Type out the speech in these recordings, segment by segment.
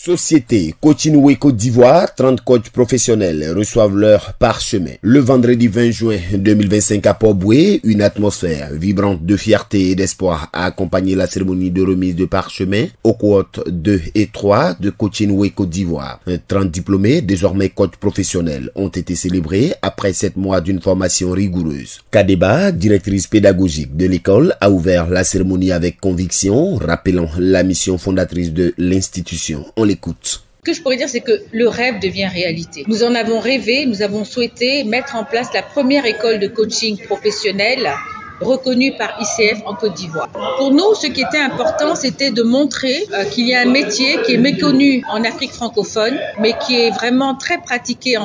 Société Coaching Côte d'Ivoire, 30 coachs professionnels reçoivent leur parchemin. Le vendredi 20 juin 2025 à Port-Boué, une atmosphère vibrante de fierté et d'espoir a accompagné la cérémonie de remise de parchemin aux cohortes 2 et 3 de Coaching Côte d'Ivoire. 30 diplômés, désormais coachs professionnels, ont été célébrés après 7 mois d'une formation rigoureuse. Kadeba, directrice pédagogique de l'école, a ouvert la cérémonie avec conviction, rappelant la mission fondatrice de l'institution. On l'écoute. Ce que je pourrais dire, c'est que le rêve devient réalité. Nous en avons rêvé, nous avons souhaité mettre en place la première école de coaching professionnel reconnue par ICF en Côte d'Ivoire. Pour nous, ce qui était important, c'était de montrer qu'il y a un métier qui est méconnu en Afrique francophone, mais qui est vraiment très pratiqué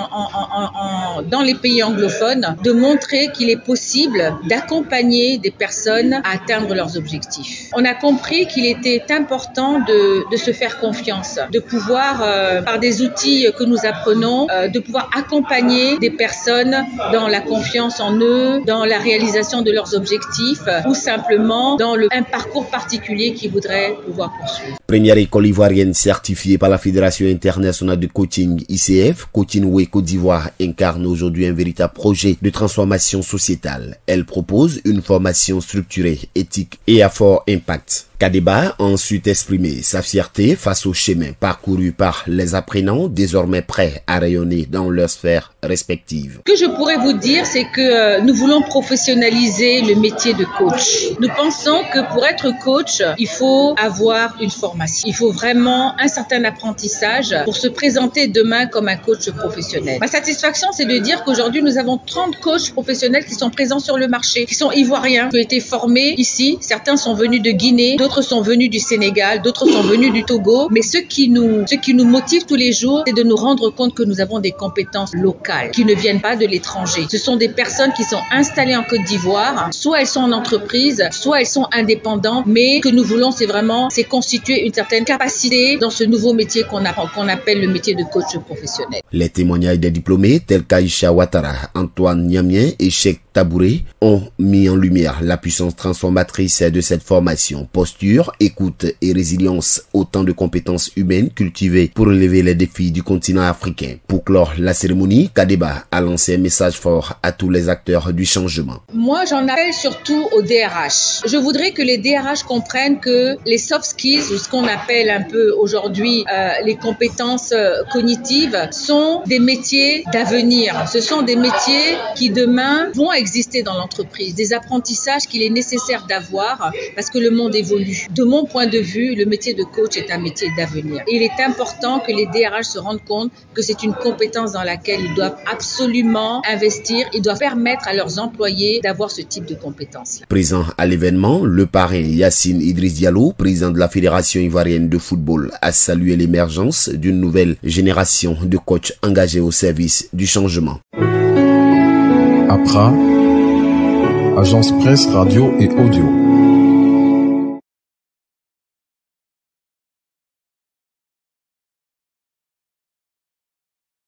dans les pays anglophones, de montrer qu'il est possible d'accompagner des personnes à atteindre leurs objectifs. On a compris qu'il était important de se faire confiance, de pouvoir, par des outils que nous apprenons, de pouvoir accompagner des personnes dans la confiance en eux, dans la réalisation de leurs objectifs ou simplement dans un parcours particulier qu'ils voudraient pouvoir poursuivre. Première école ivoirienne certifiée par la Fédération internationale de coaching ICF, Coaching Côte d'Ivoire incarne aujourd'hui un véritable projet de transformation sociétale. Elle propose une formation structurée, éthique et à fort impact. Kadeba a ensuite exprimé sa fierté face au chemin parcouru par les apprenants, désormais prêts à rayonner dans leurs sphères respectives. Ce que je pourrais vous dire, c'est que nous voulons professionnaliser le métier de coach. Nous pensons que pour être coach, il faut avoir une formation. Il faut vraiment un certain apprentissage pour se présenter demain comme un coach professionnel. Ma satisfaction, c'est de dire qu'aujourd'hui, nous avons 30 coachs professionnels qui sont présents sur le marché, qui sont ivoiriens, qui ont été formés ici. Certains sont venus de Guinée, d'autres sont venus du Sénégal, d'autres sont venus du Togo. Mais ce qui nous motive tous les jours, c'est de nous rendre compte que nous avons des compétences locales qui ne viennent pas de l'étranger. Ce sont des personnes qui sont installées en Côte d'Ivoire. Soit elles sont en entreprise, soit elles sont indépendantes. Mais ce que nous voulons, c'est constituer une certaine capacité dans ce nouveau métier qu'on appelle le métier de coach professionnel. Les témoignages des diplômés tels qu'Aïcha Ouattara, Antoine Niamien et Cheikh Tabouré ont mis en lumière la puissance transformatrice de cette formation. Posture, écoute et résilience, autant de compétences humaines cultivées pour relever les défis du continent africain. Pour clore la cérémonie, Kadeba a lancé un message fort à tous les acteurs du changement. Moi, j'en appelle surtout aux DRH. Je voudrais que les DRH comprennent que les soft skills, ou ce qu'on appelle un peu aujourd'hui les compétences cognitives, sont des métiers d'avenir. Ce sont des métiers qui demain vont exister dans l'entreprise, des apprentissages qu'il est nécessaire d'avoir parce que le monde évolue. De mon point de vue, le métier de coach est un métier d'avenir. Et il est important que les DRH se rendent compte que c'est une compétence dans laquelle ils doivent absolument investir. Ils doivent permettre à leurs employés d'avoir ce type de compétences. Présent à l'événement, le parrain Yacine Idriss Diallo, président de la Fédération ivoirienne de football, a salué l'émergence d'une nouvelle génération de coachs engagés au service du changement. APRA, Agence Presse, Radio et Audio.